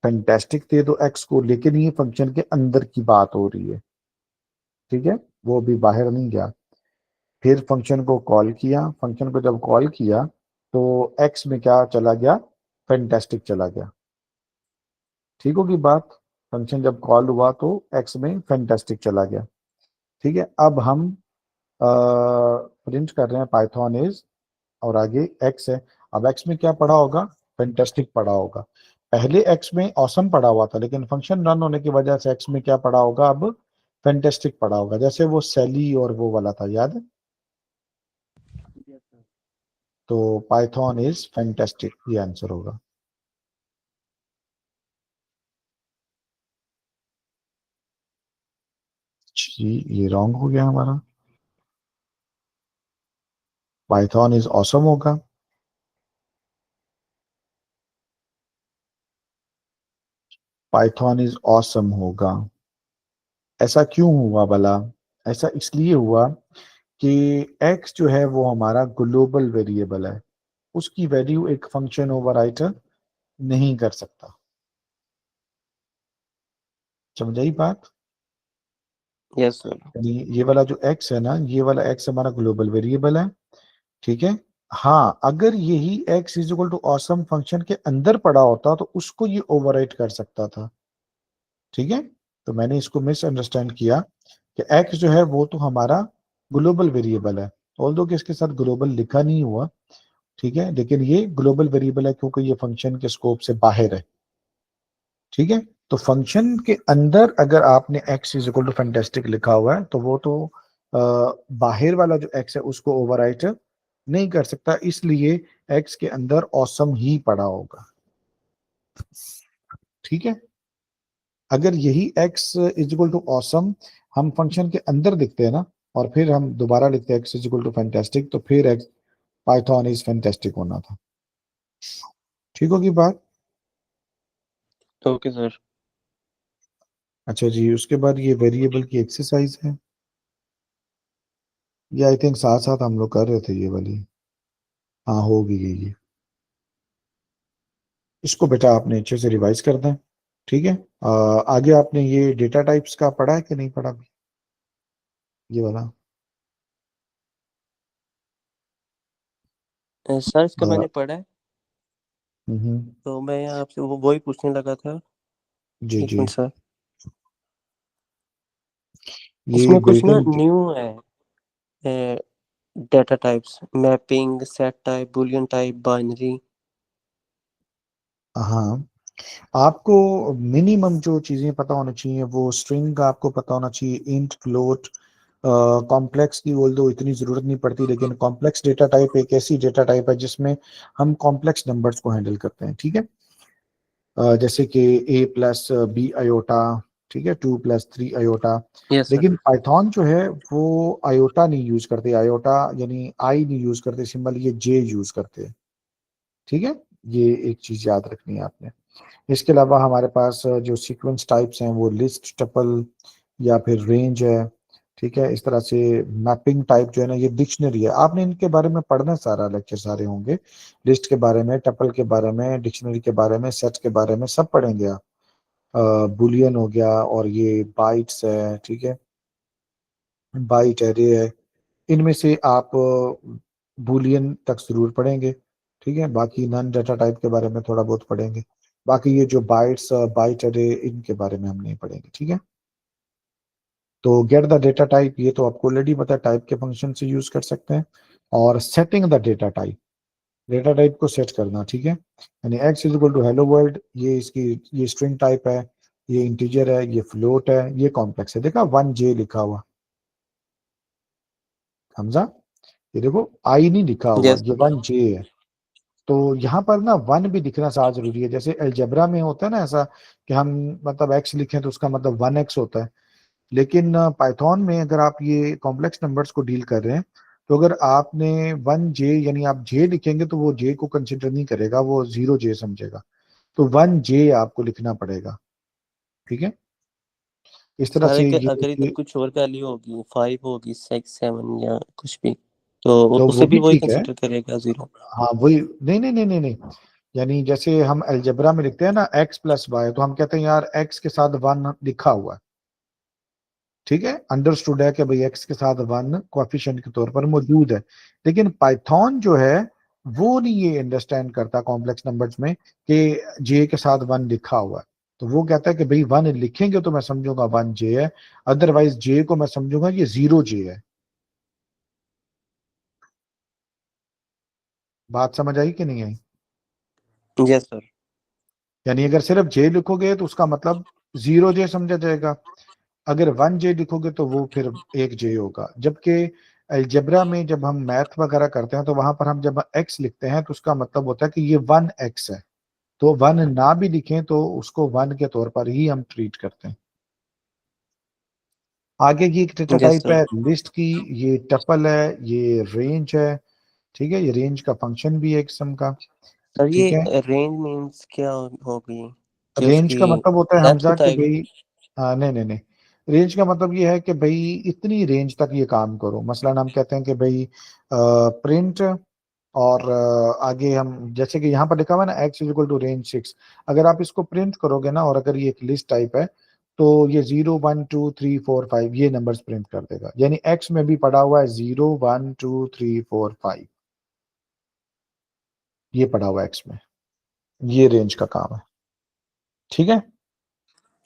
फैंटास्टिक दे दो एक्स को, लेकिन ये फंक्शन के अंदर की बात हो रही है, ठीक है, वो भी बाहर नहीं गया। फिर फंक्शन को कॉल किया, फंक्शन को जब कॉल किया तो एक्स में क्या चला गया, फैंटास्टिक चला गया। ठीक होगी बात? फंक्शन जब कॉल हुआ तो एक्स में फैंटास्टिक चला गया, ठीक है। अब हम प्रिंट कर रहे हैं पाइथन इज, और आगे एक्स है। अब एक्स में क्या पढ़ा होगा, फैंटास्टिक पढ़ा होगा। पहले एक्स में ऑसम पढ़ा हुआ था, लेकिन फंक्शन रन होने की वजह से एक्स में क्या पढ़ा होगा, अब फैंटास्टिक पढ़ा होगा। जैसे वो सैली और वो वाला था, याद है? तो पाइथन इज फैंटास्टिक, ये आंसर होगा। जी, ये रॉन्ग हो गया हमारा, पाइथन इज ऑसम होगा। पाइथन इज ऑसम होगा। ऐसा क्यों हुआ भला? ऐसा इसलिए हुआ कि x जो है वो हमारा ग्लोबल वेरिएबल है, उसकी वैल्यू एक फंक्शन ओवरराइटर नहीं कर सकता। समझाई बात? Yes sir. यानी ये वाला जो x है ना, ये वाला x हमारा ग्लोबल वेरिएबल है, ठीक है। हाँ, अगर यही x is equal to awesome function के अंदर पड़ा होता तो उसको ये ओवरराइट कर सकता था, ठीक है। तो मैंने इसको मिसअंडरस्टैंड किया, कि x जो है वो तो हमारा ग्लोबल वेरिएबल है, ऑल्दो कि इसके साथ ग्लोबल लिखा नहीं हुआ, ठीक है, लेकिन ये ग्लोबल वेरिएबल है क्योंकि ये फंक्शन के स्कोप से बाहर है, ठीक है। तो फंक्शन के अंदर अगर आपने x is equal to fantastic लिखा हुआ है तो वो तो बाहर वाला जो x है उसको ओवरराइट नहीं कर सकता, इसलिए x के अंदर ऑसम ही पड़ा होगा, ठीक है। अगर यही x is equal to awesome हम फंक्शन के अंदर लिखते हैं ना, और फिर हम दोबारा लिखते हैं x is equal to fantastic, तो फिर x पाइथन इज फैंटास्टिक होना था, ठीक होगी बात। Okay sir. अच्छा जी, उसके बाद ये वेरिएबल की एक्सरसाइज है, ये आई थिंक साथ साथ हम लोग कर रहे थे ये वाली, हाँ हो भी गई ये। इसको बेटा आपने अच्छे से रिवाइज करना है, ठीक है। आगे आपने ये डेटा टाइप्स का पढ़ा है कि नहीं पढ़ा अभी, ये वाला? सर इसका आ, मैंने पढ़ा है, तो मैं आपसे वही पूछने लगा था। जी एक जी, मिनट सर, ये इसमें कुछ ना बिल्टन, न्यू है, data types, mapping, set type, Boolean type, binary. हाँ आपको मिनिमम जो चीजें पता होना चाहिए वो स्ट्रिंग का आपको पता होना चाहिए, इंट, फ्लोट, कॉम्प्लेक्स की बोल दो इतनी जरूरत नहीं पड़ती, लेकिन कॉम्प्लेक्स डेटा टाइप एक ऐसी डेटा टाइप है जिसमें हम कॉम्प्लेक्स नंबर्स को हैंडल करते हैं, ठीक है। जैसे कि a प्लस बी आयोटा, ठीक है, 2 + 3 आयोटा। Yes sir. लेकिन पाइथन जो है वो आयोटा नहीं यूज करते, आयोटा यानी आई नहीं यूज करते, सिंबल ये जे यूज करते हैं, ठीक है। ये एक चीज याद रखनी है आपने। इसके अलावा हमारे पास जो सीक्वेंस टाइप्स हैं वो लिस्ट, टपल या फिर रेंज है, ठीक है। इस तरह से मैपिंग टाइप जो है ना ये डिक्शनरी है, आपने इनके बारे में पढ़ना, सारा लेक्चर सारे होंगे, लिस्ट के बारे में, टपल के बारे में, डिक्शनरी के बारे में, सेट के बारे में सब पढ़ेंगे आप। बुलियन हो गया और ये बाइट्स है, ठीक है, बाइट एरे है, इनमें से आप बुलियन तक जरूर पढ़ेंगे, ठीक है। बाकी नॉन डाटा टाइप के बारे में थोड़ा बहुत पढ़ेंगे, बाकी ये जो बाइट्स, बाइट एरे, इनके बारे में हम नहीं पढ़ेंगे, ठीक है। तो गेट द डेटा टाइप ये तो आपको ऑलरेडी पता है, टाइप के फंक्शन से यूज कर सकते हैं। और सेटिंग द डेटा टाइप को सेट करना, ठीक है, यानी x is equal to hello world, ये इसकी ये स्ट्रिंग टाइप है, ये इंटीजर है, ये फ्लोट है, ये कॉम्प्लेक्स है, देखा 1J लिखा हुआ, समझा। ये देखो आई नहीं लिखा हुआ, यस ये सर। 1J है। तो यहाँ पर ना वन भी दिखना साथ जरूरी है, जैसे अलजेब्रा में होता है ना ऐसा कि हम मतलब x लिखें तो उसका मतलब 1x होता है, लेकिन पाइथन में अगर आप ये कॉम्प्लेक्स नंबर्स को डील कर रहे हैं तो अगर आपने 1J यानी आप J लिखेंगे तो वो J को कंसिडर नहीं करेगा, वो 0J समझेगा, तो 1J आपको लिखना पड़ेगा, ठीक है। इस तरह सर से अगर इधर ये कुछ और वैल्यू होगी, 5 होगी, 6, 7 या कुछ भी, तो तो वो उसे भी भी वही ठीक है। कंसिडर करेगा 0? हाँ वही, नहीं नहीं नहीं नहीं नहीं, यानी जैसे हम अलजेब्रा में लिखते हैं ना x+y, तो हम कहते हैं यार x के साथ 1 लिखा हुआ है, ठीक है, अंडरस्टूड है कि भाई x के साथ 1 कोएफिशिएंट के तौर पर मौजूद है। लेकिन पाइथन जो है वो नहीं ये अंडरस्टैंड करता कॉम्प्लेक्स नंबर्स में कि j के साथ 1 लिखा हुआ है, तो वो कहता है कि भाई 1 लिखेंगे तो मैं समझूंगा 1J है, अदरवाइज j को मैं समझूंगा ये 0J है। बात समझ आई कि नहीं आई? Yes sir. यानी अगर सिर्फ j लिखोगे तो उसका मतलब 0J समझा जाएगा, अगर 1J लिखोगे तो वो फिर 1J होगा। जबकि अलजेब्रा में जब हम मैथ वगैरह करते हैं तो वहां पर हम जब x लिखते हैं तो उसका मतलब होता है कि ये 1x है, तो 1 ना भी लिखें तो उसको 1 के तौर पर ही हम ट्रीट करते हैं। आगे की एक डेटा यस टाइप सर। है लिस्ट की, ये टपल है, ये रेंज है, ठीक है, ये रेंज का फंक्शन भी है एक किस्म का, सर ठीक ये है। रेंज मींस क्या होगी, कि रेंज उसकी का मतलब होता है लेंथ हमजा कि बताएगी? भाई, नहीं नहीं नहीं, रेंज का मतलब ये है कि भाई इतनी रेंज तक ये काम करो, मसलन हम कहते हैं कि भाई प्रिंट, और आगे हम जैसे कि यहाँ पर लिखा हुआ है ना x = range 6, अगर आप इसको प्रिंट करोगे ना और अगर ये एक लिस्ट टाइप है तो ये 0 1 2 3 4 5 ये नंबर्स प्रिंट कर देगा, यानी x में भी पड़ा हुआ है 0 1 2 3 4 5, ये पड़ा हुआ है x में, ये रेंज का काम है, ठीक है।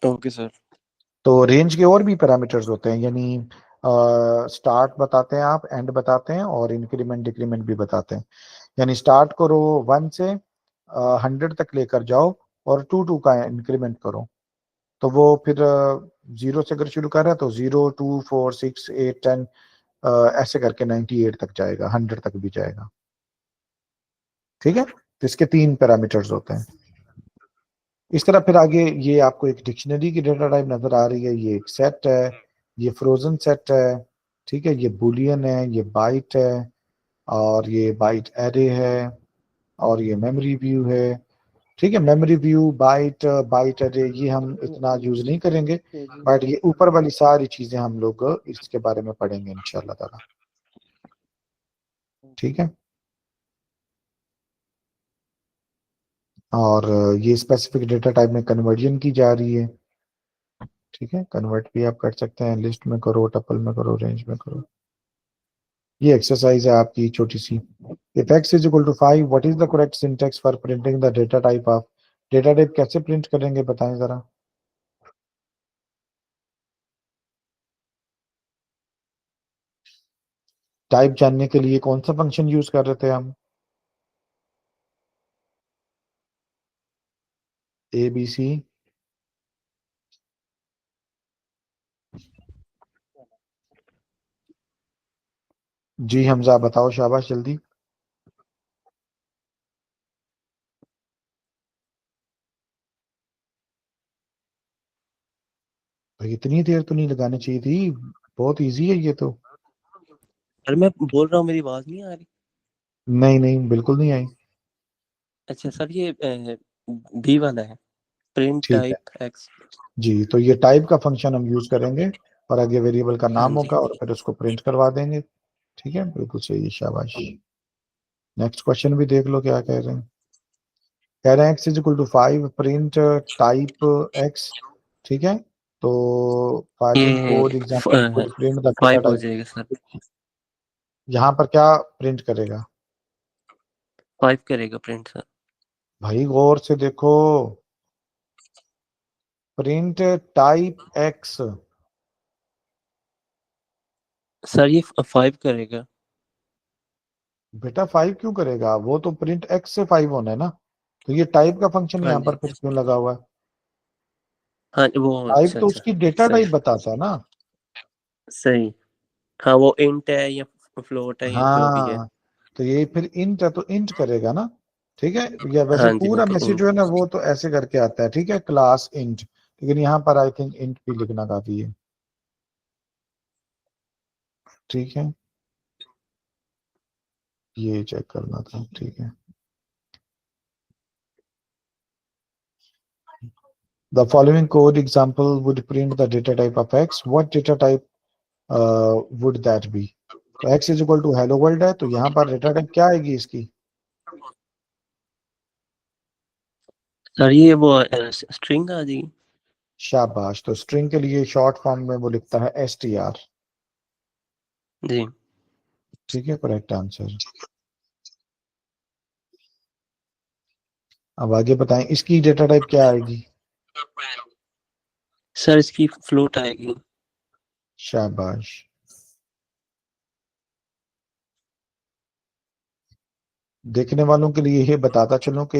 Okay sir. तो रेंज के और भी पैरामीटर्स होते हैं, यानी स्टार्ट बताते हैं आप, एंड बताते हैं, और इंक्रीमेंट डिक्रीमेंट भी बताते हैं। यानी स्टार्ट करो 1 से 100 तक लेकर जाओ और 2 का इंक्रीमेंट करो, तो वो फिर 0 से अगर शुरू कर रहा है तो 0, 2, 4, 6, 8, 10 ऐसे करके 98 तक जाएगा, 100 तक भी जाएगा। ठीक है, तो इसके 3 पैरामीटर्स होते हैं। इस तरह फिर आगे ये आपको एक डिक्शनरी की डेटा टाइप नजर आ रही है, ये एक सेट है, ये फ्रोजन सेट है, ठीक है, ये बुलियन है, ये बाइट है, और ये बाइट एरे है, और ये मेमोरी व्यू है। ठीक है, memory view, byte, byte array ये हम इतना यूज नहीं करेंगे, बट ये ऊपर वाली सारी चीजें हम लोग इसके बारे में पढ़ेंगे इंशाल्लाह ताला। ठीक है, और ये स्पेसिफिक डेटा टाइप में कन्वर्जन की जा रही है। ठीक है, कन्वर्ट भी आप कर सकते हैं, लिस्ट में करो, टपल में करो, रेंज में करो। ये एक्सरसाइज है आपकी छोटी सी। If x is equal to 5, what is the correct syntax for printing the data type of, data type कैसे प्रिंट करेंगे बताएं जरा। टाइप जानने के लिए कौन सा फंक्शन यूज कर रहे थे हम, ABC? जी हमजा बताओ, शाबाश जल्दी। भाई इतनी देर तो नहीं लगानी चाहिए थी, बहुत इजी है ये तो। अरे मैं बोल रहा हूँ, मेरी आवाज नहीं आ रही? नहीं नहीं बिल्कुल नहीं आई। अच्छा सर, ये बी वाला है, प्रिंट ठीक है टाइप एक्स। जी, तो ये टाइप का फंक्शन हम यूज करेंगे, और आगे वेरिएबल का हाँ नाम जी। होगा और फिर उसको प्रिंट करवा देंगे। ठीक है, बिल्कुल सही, शाबाश। नेक्स्ट क्वेश्चन भी देख लो क्या कह रहे हैं। कह रहे हैं x is equal to 5, print type x। ठीक है, तो फॉलोइंग ये code example would print the data 5 हो टाइप। जाएगा सर, यहाँ पर क्या प्रिंट करेगा 5 करेगा प्रिंट सर। भाई, गौर से देखो, प्रिंट टाइप x। सर ये 5 करेगा। बेटा 5 क्यों करेगा, वो तो प्रिंट x से 5 होना है ना, तो ये टाइप का फंक्शन हाँ यहाँ पर जी। फिर क्यों लगा हुआ है। हाँ वो, टाइप अच्छा तो अच्छा, उसकी डेटा सही टाइप बताता है ना। सही। हाँ वो इंट है या फ्लोट है या जो भी है। हाँ, तो ये फिर इंट है तो इंट करेगा ना। ठीक है, या वैसे हाँ जी पूरा बिल्कुल मैसेज इंट। जो है ना वो तो ऐसे करके आता है, ठीक है, क्लास इंट, लेकिन यहाँ पर आई थिंक इंट भी लिखना काफी है। ठीक है, ये चेक करना था। ठीक है, the following code example would print the data type of x, what data type would that be. तो x is equal to hello world है, तो यहाँ पर डेटा टाइप क्या आएगी इसकी। सर ये वो स्ट्रिंग आ जाएगी। शाबाश, तो स्ट्रिंग के लिए शॉर्ट फॉर्म में वो लिखता है str। जी ठीक है, करेक्ट आंसर। अब आगे बताएं, इसकी डेटा टाइप क्या आएगी। सर, इसकी फ्लोट आएगी। शाबाश। देखने वालों के लिए ये बताता चलूं कि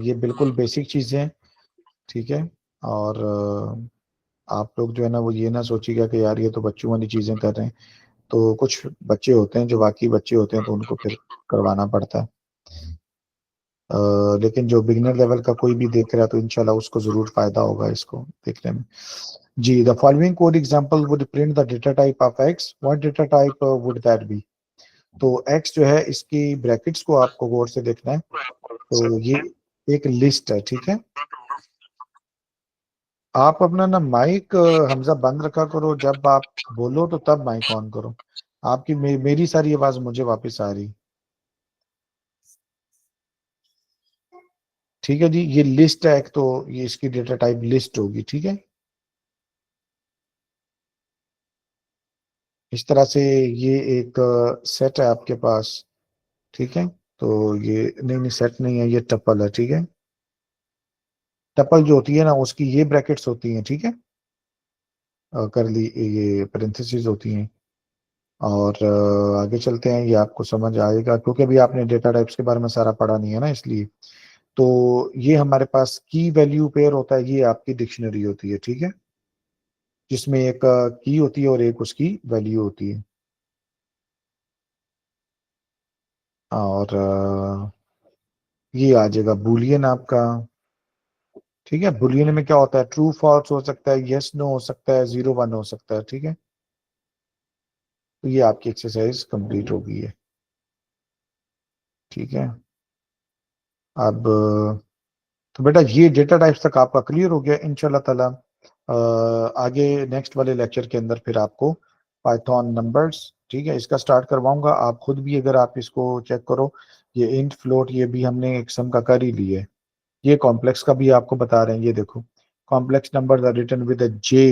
ये बिल्कुल बेसिक चीजें हैं। ठीक है, और आप लोग जो है ना वो ये ना सोचिएगा कि यार ये तो बच्चों वाली चीजें कर रहे हैं, तो कुछ बच्चे होते हैं जो वाकई बच्चे होते हैं तो उनको फिर करवाना पड़ता है। लेकिन जो बिगिनर लेवल का कोई भी देख रहा है तो इंशाल्लाह उसको जरूर फायदा होगा इसको देखने में। जी, the following code example would print the data type of x, what data type would that be. तो x जो है इसकी ब्रैकेट्स को आपको गौर से देखना है, तो ये एक लिस्ट है। ठीक है, आप अपना ना माइक हमजा बंद रखा करो, जब आप बोलो तो तब माइक ऑन करो। आपकी मेरी सारी आवाज मुझे वापस आ रही। ठीक है जी, ये लिस्ट है एक, तो ये इसकी डेटा टाइप लिस्ट होगी। ठीक है, इस तरह से ये एक सेट है आपके पास। ठीक है, तो ये नहीं नहीं सेट नहीं है, ये टपल है। ठीक है, टपल जो होती है ना उसकी ये ब्रैकेट्स होती हैं। ठीक है, कर ली, ये पेरेंथेसिस होती हैं। और आगे चलते हैं, ये आपको समझ आएगा क्योंकि अभी आपने डेटा टाइप्स के बारे में सारा पढ़ा नहीं है ना, इसलिए। तो ये हमारे पास की वैल्यू पेयर होता है, ये आपकी डिक्शनरी होती है, ठीक है, जिसमें एक की होती है और एक उसकी वैल्यू होती है। और ये आ जाएगा बुलियन आपका, ठीक है। बुलियन में क्या होता है, ट्रू फॉल्स हो सकता है, यस नो हो सकता है, 0 1 हो सकता है, ठीक है। तो ये आपकी एक्सरसाइज कंप्लीट हो गई है, ठीक है। अब तो बेटा ये डेटा टाइप्स तक आपका क्लियर हो गया इंशाल्लाह ताला। आगे नेक्स्ट वाले लेक्चर के अंदर फिर आपको पाइथन नंबर्स, ठीक है, इसका स्टार्ट करवाऊंगा। आप खुद भी अगर आप इसको चेक करो, ये इंट फ्लोट ये भी हमने एक सम का कर ही लिया है। ये कॉम्प्लेक्स का भी आपको बता रहे हैं, ये देखो, complex numbers are written with a j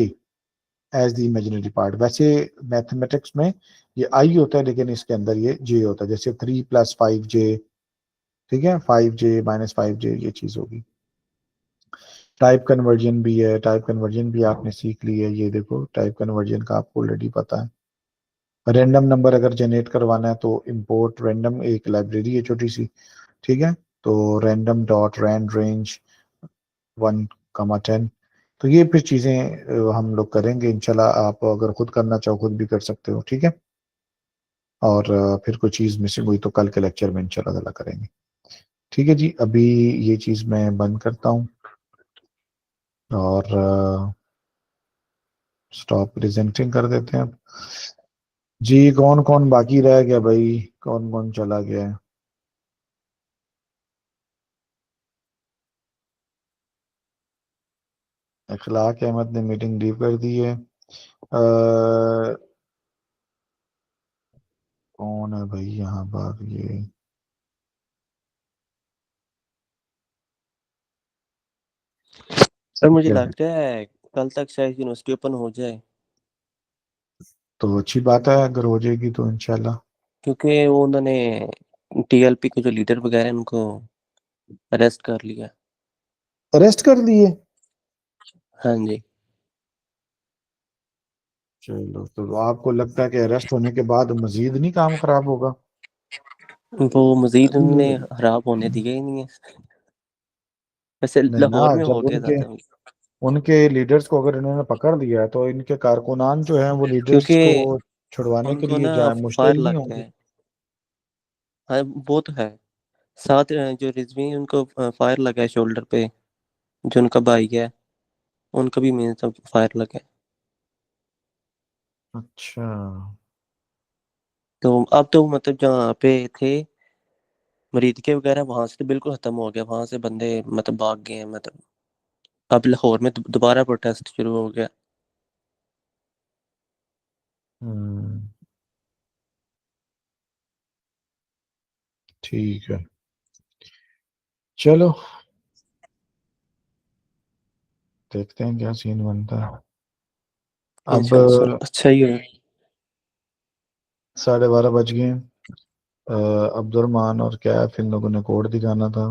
as the imaginary part. वैसे मैथमेटिक्स में ये आई होता है, लेकिन इसके अंदर ये जे होता है, जैसे 3 + 5 J, ठीक है, 5J - 5J, ये चीज होगी। टाइप कन्वर्जन भी है, टाइप कन्वर्जन भी आपने सीख ली है, ये देखो टाइप कन्वर्जन का आपको ऑलरेडी पता है। रैंडम नंबर अगर जनरेट करवाना है तो इंपोर्ट रैंडम, एक लाइब्रेरी है छोटी सी, ठीक है। तो रैंडम डॉट रैंड रेंज 1, 10। तो ये फिर चीजें हम लोग करेंगे इंशाल्लाह। आप अगर खुद करना चाहो खुद भी कर सकते हो, ठीक है। और फिर कोई चीज मिसिंग हुई तो कल के लेक्चर में इंशाल्लाह ताला करेंगे, ठीक है जी। अभी ये चीज मैं बंद करता हूँ और स्टॉप प्रेजेंटिंग कर देते हैं अब। जी कौन कौन बाकी रह गया भाई, कौन कौन चला गया है? अखलाक अहमद ने मीटिंग लीव कर दी है। कौन है भाई यहाँ पर ये? सर मुझे क्या है? लगता है कल तक शायद यूनिवर्सिटी ओपन हो जाए, तो अच्छी बात है अगर हो जाएगी तो इंशाल्लाह। क्योंकि वो उन्होंने टीएलपी के जो लीडर वगैरह हैं उनको अरेस्ट कर लिया। अरेस्ट कर दिए? हाँ जी। चलो, तो आपको लगता है कि अरेस्ट होने के बाद मजीद नहीं काम खराब होगा? वो मजीद उन्होंने खराब होने दिया ही नहीं है। वैसे नहीं ना, लाहौर में हो जब गया उनके ज्यादा, उनके लीडर्स को अगर इन्होंने पकड़ लिया है तो इनके कारकुनान जो हैं वो लीडर्स क्योंकि को छुड़वाने के उनको लिए ना जाए फायर मुश्तैल नहीं लग गया होंगे? है। हाँ वो तो है। साथ जो रिजवी है उनको फायर लगा है शोल्डर पे, जो उनका भाई है उनका भी मीन फायर लगा है। अच्छा। तो अब तो मतलब जहाँ पे थे मरीद के वगैरह वहां से तो बिल्कुल खत्म हो गया, वहां से बंदे मतलब भाग गए हैं मतलब। अब लाहौर में दोबारा प्रोटेस्ट शुरू हो गया। हम्म, ठीक है, चलो देखते हैं क्या सीन बनता है। अब इंशाल्लाह सर अच्छा ही हो। 12:30 बज गए हैं। अब्दुलरमान और कैफ इन लोगों ने कोड दिखाना था।